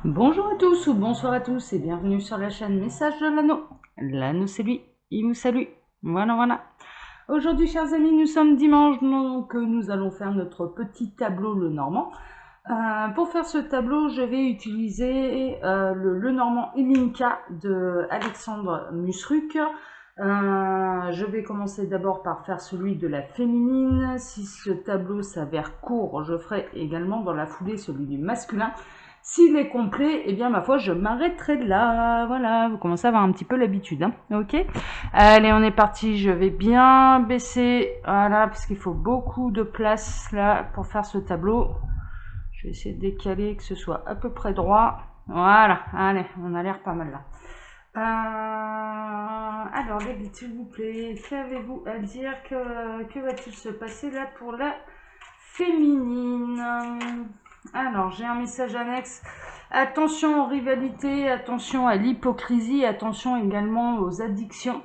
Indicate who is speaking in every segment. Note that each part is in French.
Speaker 1: Bonjour à tous ou bonsoir à tous et bienvenue sur la chaîne Message de l'Anneau. L'Anneau c'est lui, il vous salue. Voilà. Aujourd'hui chers amis, nous sommes dimanche, donc nous allons faire notre petit tableau le normand. Pour faire ce tableau, je vais utiliser le normand Ilinka de Alexandre Musruc. Je vais commencer d'abord par faire celui de la féminine. Si ce tableau s'avère court, je ferai également dans la foulée celui du masculin. S'il est complet, eh bien ma foi, je m'arrêterai de là. Voilà, vous commencez à avoir un petit peu l'habitude, hein. Ok. Allez, on est parti. Je vais bien baisser, voilà, parce qu'il faut beaucoup de place là pour faire ce tableau. Je vais essayer de décaler que ce soit à peu près droit. Voilà, allez, on a l'air pas mal là. Alors, les billes, s'il vous plaît, qu'avez-vous à dire? Que va-t-il se passer là pour la féminine? Alors, j'ai un message annexe. Attention aux rivalités, attention à l'hypocrisie, attention également aux addictions.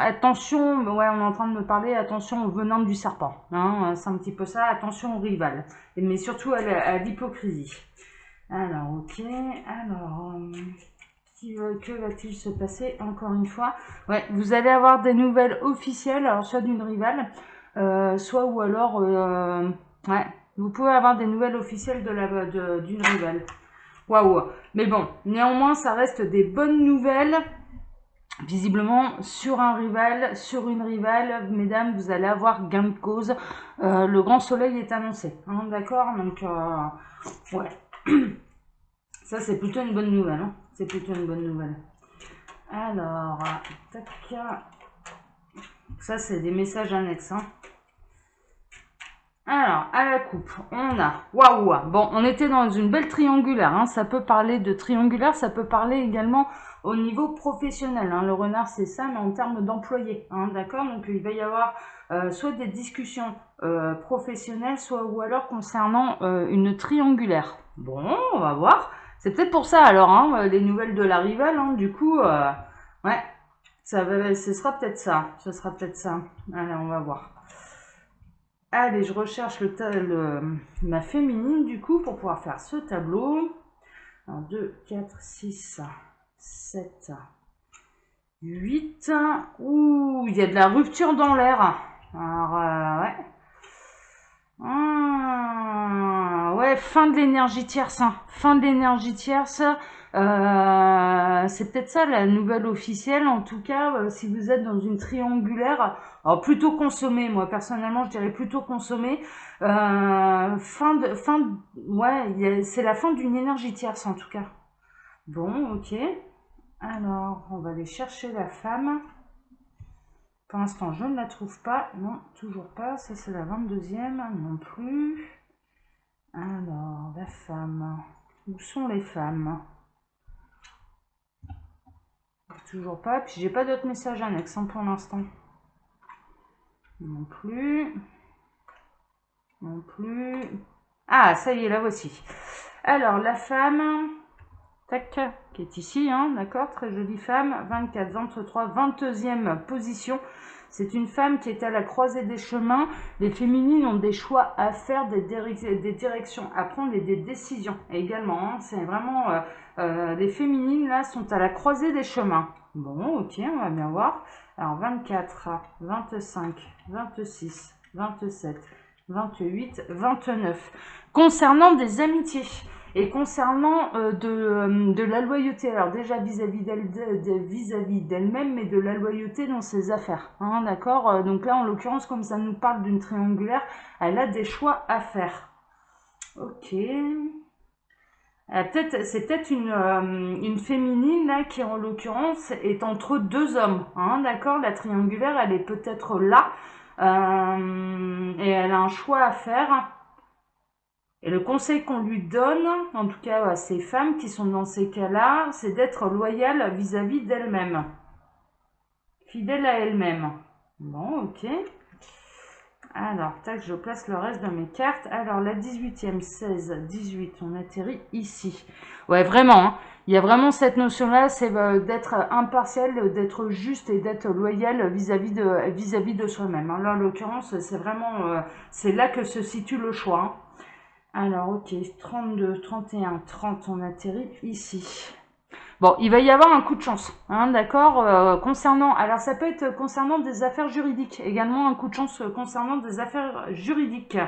Speaker 1: Attention, ouais, on est en train de me parler, attention au venin du serpent. Hein, c'est un petit peu ça, attention aux rivales. Mais surtout à l'hypocrisie. Alors, ok. Alors, que va-t-il se passer encore une fois? Ouais, vous allez avoir des nouvelles officielles, alors soit d'une rivale, soit ou alors, ouais, vous pouvez avoir des nouvelles officielles d'une rivale. Waouh! Mais bon, néanmoins, ça reste des bonnes nouvelles. Visiblement, sur un rival, sur une rivale, mesdames, vous allez avoir gain de cause. Le grand soleil est annoncé, hein, d'accord? Donc, ouais. Ça, c'est plutôt une bonne nouvelle, hein. C'est plutôt une bonne nouvelle. Alors, tac. Ça, c'est des messages annexes, hein. Alors, à la coupe, on a... Waouh! Bon, on était dans une belle triangulaire, hein. Ça peut parler de triangulaire, ça peut parler également au niveau professionnel, hein. Le renard, c'est ça, mais en termes d'employés, hein, d'accord? Donc, il va y avoir soit des discussions professionnelles, soit ou alors concernant une triangulaire. Bon, on va voir. C'est peut-être pour ça, alors, hein, les nouvelles de la rivale, hein, du coup, ouais, ce sera peut-être ça. Ce sera peut-être ça. Allez, on va voir. Allez, je recherche ma féminine du coup pour pouvoir faire ce tableau. 2, 4, 6, 7, 8. Ouh, il y a de la rupture dans l'air. Alors, ouais. Ouais, fin de l'énergie tierce. Hein. Fin de l'énergie tierce. C'est peut-être ça la nouvelle officielle. En tout cas, si vous êtes dans une triangulaire, alors plutôt consommer. Moi personnellement, je dirais plutôt consommer. Ouais, c'est la fin d'une énergie tierce en tout cas. Bon, ok. Alors, on va aller chercher la femme. Pour l'instant, je ne la trouve pas. Non, toujours pas. Ça, c'est la 22e. Non plus. Alors, la femme. Où sont les femmes? Toujours pas. Puis, j'ai pas d'autres messages annexes pour l'instant. Non plus. Non plus. Ah, ça y est, la voici. Alors, la femme... Tac, qui est ici, hein, d'accord, très jolie femme, 24, 23, 22e position. C'est une femme qui est à la croisée des chemins. Les féminines ont des choix à faire, des directions à prendre et des décisions également. Hein. C'est vraiment... les féminines, là, sont à la croisée des chemins. Bon, ok, on va bien voir. Alors, 24, 25, 26, 27, 28, 29. Concernant des amitiés... Et concernant de la loyauté, alors déjà vis-à-vis d'elle-même, mais de la loyauté dans ses affaires, hein, d'accord? Donc là, en l'occurrence, comme ça nous parle d'une triangulaire, elle a des choix à faire. Ok. C'est peut-être une féminine là qui, en l'occurrence, est entre deux hommes, hein, d'accord? La triangulaire, elle est peut-être là, et elle a un choix à faire. Et le conseil qu'on lui donne, en tout cas à ces femmes qui sont dans ces cas-là, c'est d'être loyale vis-à-vis d'elle-même. Fidèle à elle-même. Bon, ok. Alors, tac, je place le reste de mes cartes. Alors, la 18e, 16, 18, on atterrit ici. Ouais, vraiment, hein. Il y a vraiment cette notion-là, c'est d'être impartial, d'être juste et d'être loyal vis-à-vis de soi-même. Hein. Là, en l'occurrence, c'est vraiment... c'est là que se situe le choix. Hein. Alors, ok, 32, 31, 30, on atterrit ici. Bon, il va y avoir un coup de chance, hein, d'accord, concernant, alors ça peut être concernant des affaires juridiques, également un coup de chance concernant des affaires juridiques.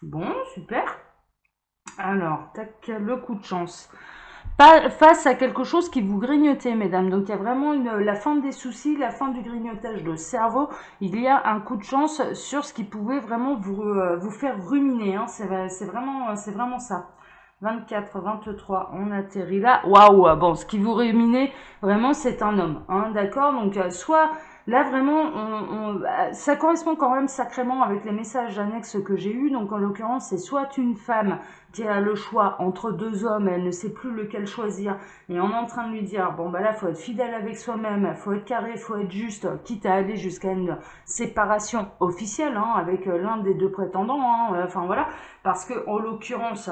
Speaker 1: Bon, super. Alors, tac, le coup de chance. Pas face à quelque chose qui vous grignotait, mesdames. Donc, il y a vraiment la fin des soucis, la fin du grignotage de cerveau. Il y a un coup de chance sur ce qui pouvait vraiment vous faire ruminer. Hein. C'est vraiment ça. 24, 23, on atterrit là. Waouh, bon, ce qui vous ruminait, vraiment, c'est un homme. Hein, d'accord. Donc, soit là, vraiment, ça correspond quand même sacrément avec les messages annexes que j'ai eus. Donc, en l'occurrence, c'est soit une femme qui a le choix entre deux hommes, elle ne sait plus lequel choisir, et on est en train de lui dire, bon bah là, faut être fidèle avec soi-même, faut être carré, faut être juste, quitte à aller jusqu'à une séparation officielle, hein, avec l'un des deux prétendants, hein, enfin voilà, parce que en l'occurrence,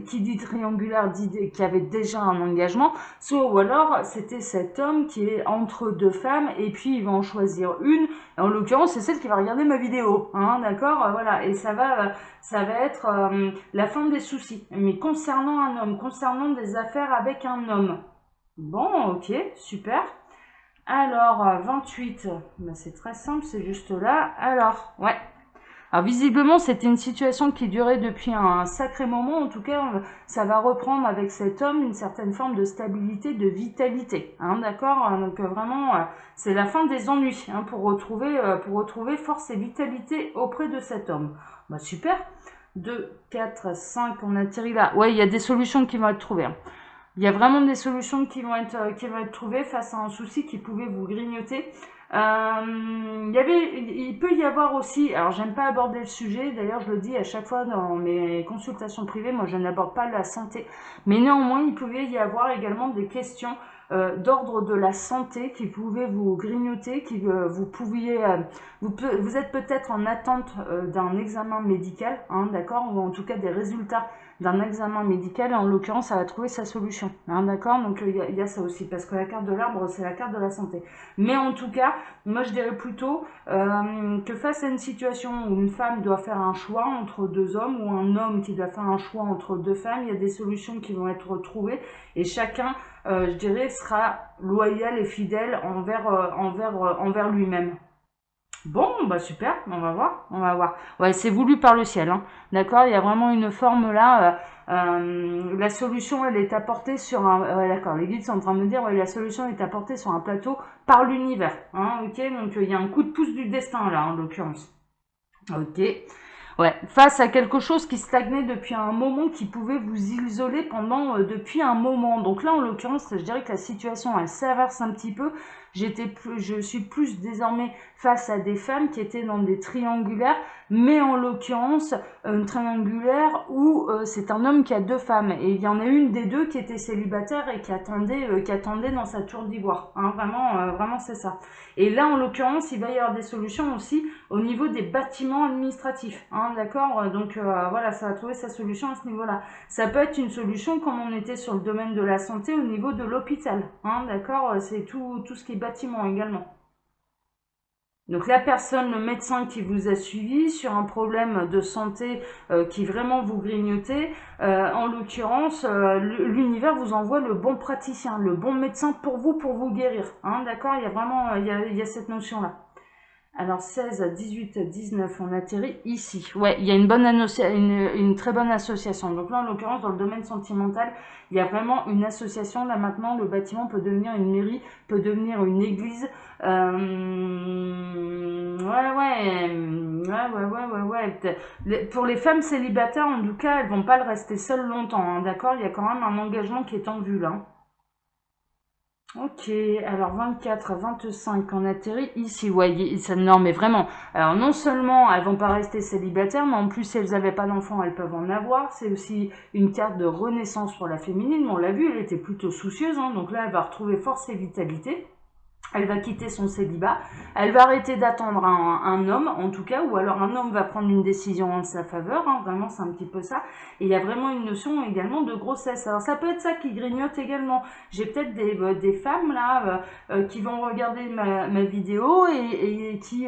Speaker 1: qui dit triangulaire dit qu'il y avait déjà un engagement, soit ou alors c'était cet homme qui est entre deux femmes, et puis il va en choisir une, en l'occurrence c'est celle qui va regarder ma vidéo, hein, d'accord, voilà, et ça va être la fin des soucis. Mais concernant un homme, concernant des affaires avec un homme. Bon, ok, super. Alors, 28, ben, c'est très simple, c'est juste là. Alors, ouais. Alors, visiblement, c'était une situation qui durait depuis un sacré moment. En tout cas, ça va reprendre avec cet homme une certaine forme de stabilité, de vitalité. Hein, d'accord. Donc, vraiment, c'est la fin des ennuis, hein, pour retrouver force et vitalité auprès de cet homme. Bah, super. 2, 4, 5, on atterrit là. Ouais, il y a des solutions qui vont être trouvées. Hein. Il y a vraiment des solutions qui vont être trouvées face à un souci qui pouvait vous grignoter. Il peut y avoir aussi, alors j'aime pas aborder le sujet, d'ailleurs je le dis à chaque fois dans mes consultations privées, moi je n'aborde pas la santé, mais néanmoins il pouvait y avoir également des questions d'ordre de la santé qui pouvaient vous grignoter, vous êtes peut-être en attente d'un examen médical, hein, d'accord, ou en tout cas des résultats d'un examen médical, et en l'occurrence, ça va trouver sa solution. Hein, d'accord. Donc, il y a ça aussi, parce que la carte de l'arbre, c'est la carte de la santé. Mais en tout cas, moi, je dirais plutôt que face à une situation où une femme doit faire un choix entre deux hommes, ou un homme qui doit faire un choix entre deux femmes, il y a des solutions qui vont être trouvées, et chacun, je dirais, sera loyal et fidèle envers lui-même. Bon, bah super, on va voir. Ouais, c'est voulu par le ciel, hein. D'accord, il y a vraiment une forme là. La solution, elle est apportée sur un. Ouais, d'accord, les guides sont en train de me dire, ouais, la solution est apportée sur un plateau par l'univers. Hein, ok, donc il y a un coup de pouce du destin là, en l'occurrence. Ok. Ouais, face à quelque chose qui stagnait depuis un moment, qui pouvait vous isoler depuis un moment. Donc là, en l'occurrence, je dirais que la situation, elle s'inverse un petit peu. Je suis plus désormais face à des femmes qui étaient dans des triangulaires, mais en l'occurrence, une triangulaire où c'est un homme qui a deux femmes. Et il y en a une des deux qui était célibataire et qui attendait dans sa tour d'ivoire. Hein, vraiment, c'est ça. Et là, en l'occurrence, il va y avoir des solutions aussi au niveau des bâtiments administratifs. Hein, d'accord. Donc voilà, ça va trouver sa solution à ce niveau-là. Ça peut être une solution comme on était sur le domaine de la santé au niveau de l'hôpital. Hein, d'accord. C'est tout ce qui est bâtiment également. Donc la personne, le médecin qui vous a suivi sur un problème de santé qui vraiment vous grignotait, en l'occurrence, l'univers vous envoie le bon praticien, le bon médecin pour vous guérir. Hein, d'accord. Il y a vraiment il y a cette notion-là. Alors 16, 18, 19, on atterrit ici. Ouais, il y a une très bonne association. Donc là, en l'occurrence, dans le domaine sentimental, il y a vraiment une association. Là maintenant, le bâtiment peut devenir une mairie, peut devenir une église. Ouais. Pour les femmes célibataires, en tout cas, elles vont pas le rester seules longtemps. Hein, d'accord. Il y a quand même un engagement qui est en vue là. Ok, alors 24, 25, on atterrit ici. Ouais, non, mais vraiment. Alors, non seulement elles vont pas rester célibataires, mais en plus, si elles n'avaient pas d'enfants, elles peuvent en avoir. C'est aussi une carte de renaissance pour la féminine. On l'a vu, elle était plutôt soucieuse, hein, donc là, elle va retrouver force et vitalité. Elle va quitter son célibat, elle va arrêter d'attendre un homme, en tout cas, ou alors un homme va prendre une décision en sa faveur, hein, vraiment c'est un petit peu ça. Et il y a vraiment une notion également de grossesse. Alors ça peut être ça qui grignote également. J'ai peut-être des femmes là qui vont regarder ma vidéo et qui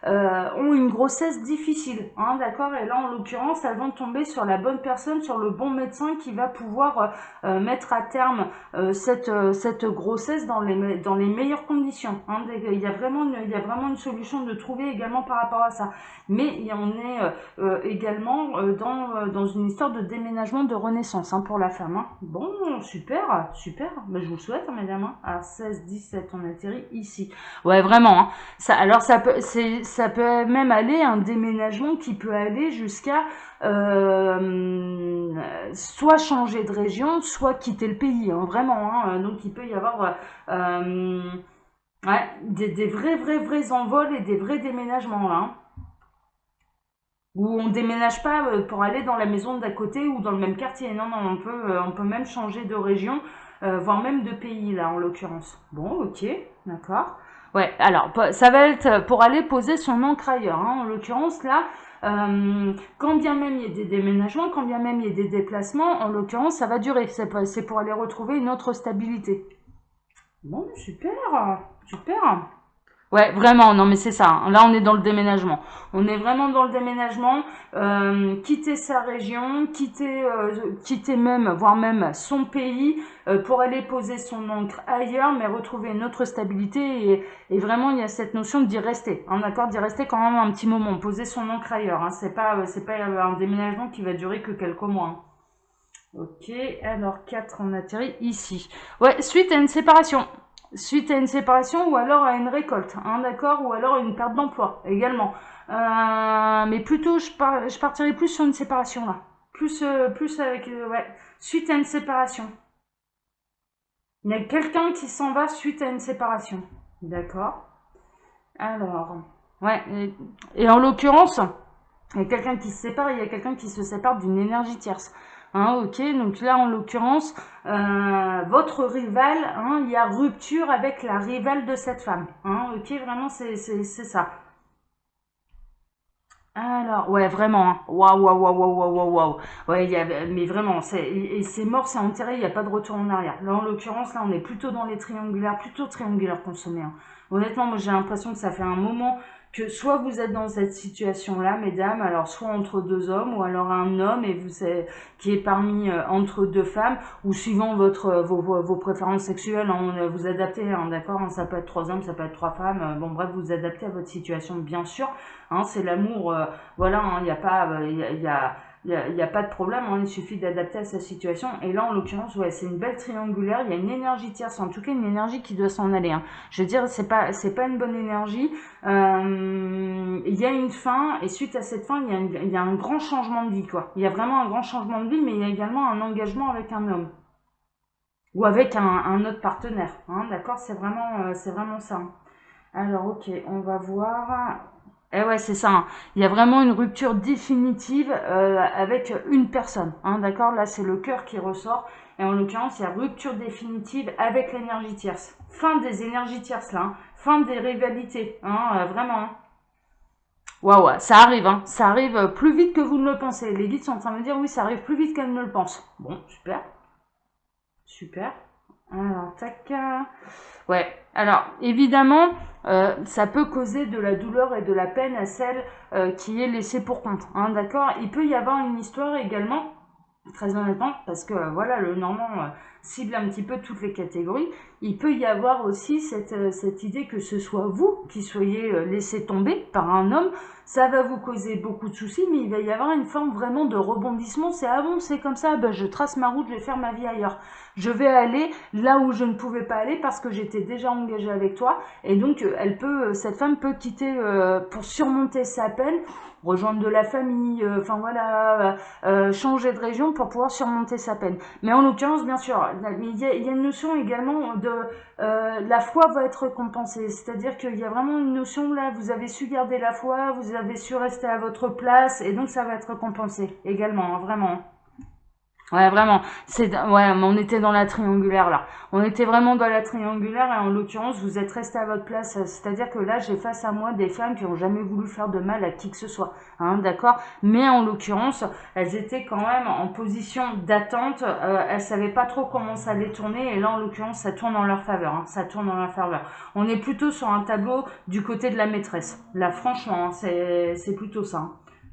Speaker 1: ont une grossesse difficile, hein, d'accord. Et là en l'occurrence, elles vont tomber sur la bonne personne, sur le bon médecin qui va pouvoir mettre à terme cette grossesse dans les meilleures conditions. Hein. Il y a vraiment une solution de trouver également par rapport à ça. Mais on est également dans une histoire de déménagement, de renaissance, hein, pour la femme. Hein. Bon, super, super. Ben, je vous le souhaite, hein, mesdames. Hein. Alors 16, 17, on atterrit ici. Ouais, vraiment. Hein. Alors ça peut même aller un déménagement qui peut aller jusqu'à soit changer de région, soit quitter le pays. Hein, vraiment. Hein. Donc il peut y avoir ouais, des vrais envols et des vrais déménagements là. Hein. Où on déménage pas pour aller dans la maison d'à côté ou dans le même quartier. Non, non, on peut même changer de région, voire même de pays là en l'occurrence. Bon, ok, d'accord. Ouais, alors ça va être pour aller poser son ancre ailleurs. Hein, en l'occurrence là, quand bien même il y a des déménagements, quand bien même il y a des déplacements, en l'occurrence ça va durer. C'est pour aller retrouver une autre stabilité. Bon, super, super. Ouais, vraiment, non mais c'est ça. Hein. Là, on est dans le déménagement. On est vraiment dans le déménagement. Quitter sa région, quitter même, voire même son pays, pour aller poser son ancre ailleurs, mais retrouver une autre stabilité. Et vraiment, il y a cette notion d'y rester. Hein, d'accord, d'y rester quand même un petit moment, poser son ancre ailleurs. Hein. C'est pas un déménagement qui va durer que quelques mois. Hein. Ok, alors 4, on atterrit ici. Ouais, suite à une séparation. Suite à une séparation ou alors à une récolte, hein, d'accord, ou alors une perte d'emploi également. Mais plutôt, je partirais plus sur une séparation là. Plus avec, ouais, suite à une séparation. Il y a quelqu'un qui s'en va suite à une séparation. D'accord. Alors, ouais, et en l'occurrence, il y a quelqu'un qui se sépare et il y a quelqu'un qui se sépare d'une énergie tierce. Hein, ok, donc là en l'occurrence, votre rival, hein, il y a rupture avec la rivale de cette femme. Hein, ok, vraiment c'est ça. Alors, ouais, vraiment. Hein. Waouh, waouh, waouh, waouh, waouh, waouh, waouh. Ouais, mais vraiment, c'est mort, c'est enterré, il n'y a pas de retour en arrière. Là, en l'occurrence, là, on est plutôt dans les triangulaires, plutôt triangulaires consommés. Hein. Honnêtement, moi, j'ai l'impression que ça fait un moment que soit vous êtes dans cette situation-là, mesdames, alors soit entre deux hommes, ou alors un homme et qui est parmi entre deux femmes, ou suivant vos préférences sexuelles, hein, vous adaptez, hein, d'accord, hein, ça peut être trois hommes, ça peut être trois femmes, bon bref, vous adaptez à votre situation, bien sûr. Hein, c'est l'amour, voilà, il n'y a pas, y a pas de problème, hein, il suffit d'adapter à sa situation. Et là, en l'occurrence, ouais, c'est une belle triangulaire. Il y a une énergie tierce, en tout cas une énergie qui doit s'en aller. Hein. Je veux dire, c'est pas une bonne énergie. Il y a une fin, et suite à cette fin, il y a un grand changement de vie, quoi. Il y a vraiment un grand changement de vie, mais il y a également un engagement avec un homme ou avec un autre partenaire. Hein, d'accord, c'est vraiment ça. Alors, ok, on va voir. Eh ouais, c'est ça. Hein. Il y a vraiment une rupture définitive avec une personne. Hein, d'accord. Là, c'est le cœur qui ressort. Et en l'occurrence, il y a rupture définitive avec l'énergie tierce. Fin des énergies tierces, là. Hein. Fin des rivalités. Hein, vraiment. Hein. Waouh, ça arrive. Hein. Ça arrive plus vite que vous ne le pensez. Les guides sont en train de me dire, oui, ça arrive plus vite qu'elles ne le pensent. Bon, super. Super. Alors, tac. Ouais. Alors, évidemment, ça peut causer de la douleur et de la peine à celle qui est laissée pour compte. Hein, d'accord. Il peut y avoir une histoire également, très honnêtement, parce que voilà, le normand cible un petit peu toutes les catégories. Il peut y avoir aussi cette idée que ce soit vous qui soyez laissé tomber par un homme. Ça va vous causer beaucoup de soucis, mais il va y avoir une forme vraiment de rebondissement. C'est ah bon, c'est comme ça, ben, je trace ma route, je vais faire ma vie ailleurs. Je vais aller là où je ne pouvais pas aller parce que j'étais déjà engagée avec toi. Et donc, cette femme peut quitter pour surmonter sa peine, rejoindre de la famille, enfin voilà, changer de région pour pouvoir surmonter sa peine. Mais en l'occurrence, bien sûr, il y a une notion également de la foi va être récompensée. C'est-à-dire qu'il y a vraiment une notion là, vous avez su garder la foi, vous avez su rester à votre place, et donc ça va être récompensé également, hein, vraiment. Ouais, vraiment. Ouais, mais on était dans la triangulaire là. On était vraiment dans la triangulaire et en l'occurrence, vous êtes resté à votre place. C'est-à-dire que là, j'ai face à moi des femmes qui ont jamais voulu faire de mal à qui que ce soit. Hein, d'accord? Mais en l'occurrence, elles étaient quand même en position d'attente. Elles savaient pas trop comment ça allait tourner et là, en l'occurrence, ça tourne en leur faveur. Hein, ça tourne en leur faveur. On est plutôt sur un tableau du côté de la maîtresse. Là, franchement, hein, c'est plutôt ça. Hein.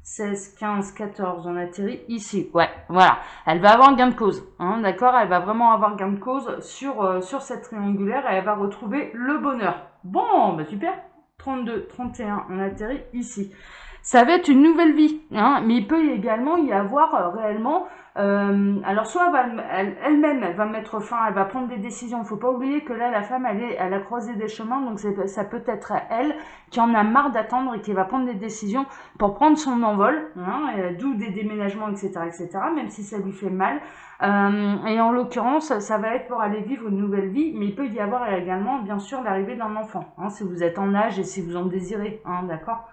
Speaker 1: 16, 15, 14, on atterrit ici. Ouais, voilà. Elle va avoir gain de cause, hein, d'accord? Elle va vraiment avoir gain de cause sur cette triangulaire et elle va retrouver le bonheur. Bon, bah super. 32, 31, on atterrit ici. Ça va être une nouvelle vie, hein, mais il peut également y avoir réellement... alors soit elle-même, elle va mettre fin, elle va prendre des décisions. Il ne faut pas oublier que là, la femme, elle a croisé des chemins, donc ça peut être elle qui en a marre d'attendre et qui va prendre des décisions pour prendre son envol, hein, d'où des déménagements, etc., etc., même si ça lui fait mal. Et en l'occurrence, ça va être pour aller vivre une nouvelle vie, mais il peut y avoir également, bien sûr, l'arrivée d'un enfant, hein, si vous êtes en âge et si vous en désirez, hein, d'accord?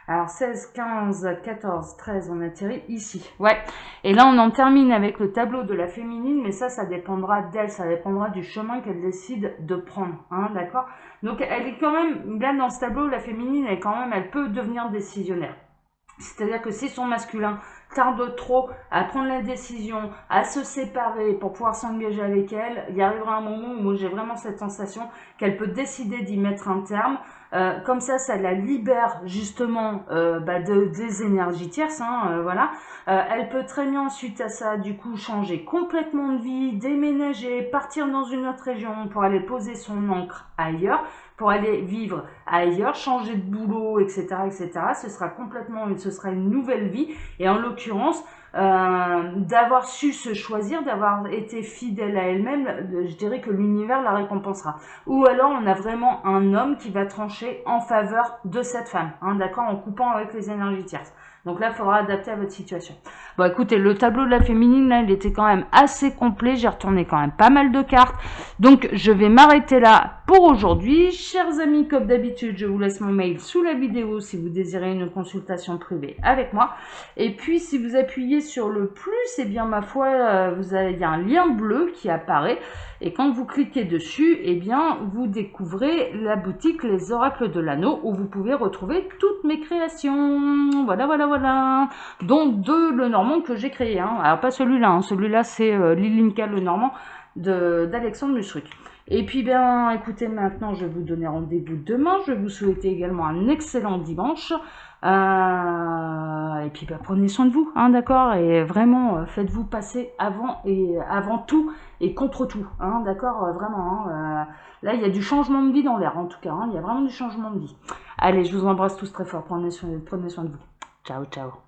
Speaker 1: Alors 16, 15, 14, 13, on atterrit ici. Ouais. Et là, on en termine avec le tableau de la féminine, mais ça dépendra d'elle, ça dépendra du chemin qu'elle décide de prendre. Hein, d'accord? Donc, elle est quand même, là, dans ce tableau, la féminine, elle peut devenir décisionnaire. C'est-à-dire que si son masculin tarde trop à prendre la décision, à se séparer pour pouvoir s'engager avec elle, il y arrivera un moment où moi j'ai vraiment cette sensation qu'elle peut décider d'y mettre un terme. Comme ça la libère justement des énergies tierces, hein, voilà. Elle peut très bien suite à ça du coup changer complètement de vie, déménager, partir dans une autre région pour aller poser son ancre ailleurs, pour aller vivre ailleurs, changer de boulot, etc., etc. Ce sera une nouvelle vie. Et en l'occurrence, d'avoir su se choisir, d'avoir été fidèle à elle-même, je dirais que l'univers la récompensera. Ou alors, on a vraiment un homme qui va trancher en faveur de cette femme, hein, d'accord, en coupant avec les énergies tierces. Donc là, il faudra adapter à votre situation. Bon, écoutez, le tableau de la féminine, là, il était quand même assez complet. J'ai retourné quand même pas mal de cartes. Donc, je vais m'arrêter là pour aujourd'hui. Chers amis, comme d'habitude, je vous laisse mon mail sous la vidéo si vous désirez une consultation privée avec moi. Et puis, si vous appuyez sur le plus, eh bien, ma foi, il y a un lien bleu qui apparaît. Et quand vous cliquez dessus, eh bien, vous découvrez la boutique Les Oracles de l'Anneau où vous pouvez retrouver toutes mes créations. Voilà, voilà, voilà. Donc, de Lenormand que j'ai créé. Hein. Alors, pas celui-là. Hein. Celui-là, c'est Lilinka Lenormand d'Alexandre Musruc. Et puis, bien, écoutez, maintenant, je vais vous donner rendez-vous demain. Je vais vous souhaiter également un excellent dimanche. Et puis, bah, prenez soin de vous, hein, d'accord? Et vraiment, faites-vous passer avant tout et contre tout, hein, d'accord? Vraiment, hein, là, il y a du changement de vie dans l'air, en tout cas. Hein, il y a vraiment du changement de vie. Allez, je vous embrasse tous très fort. Prenez soin de vous. Ciao, ciao.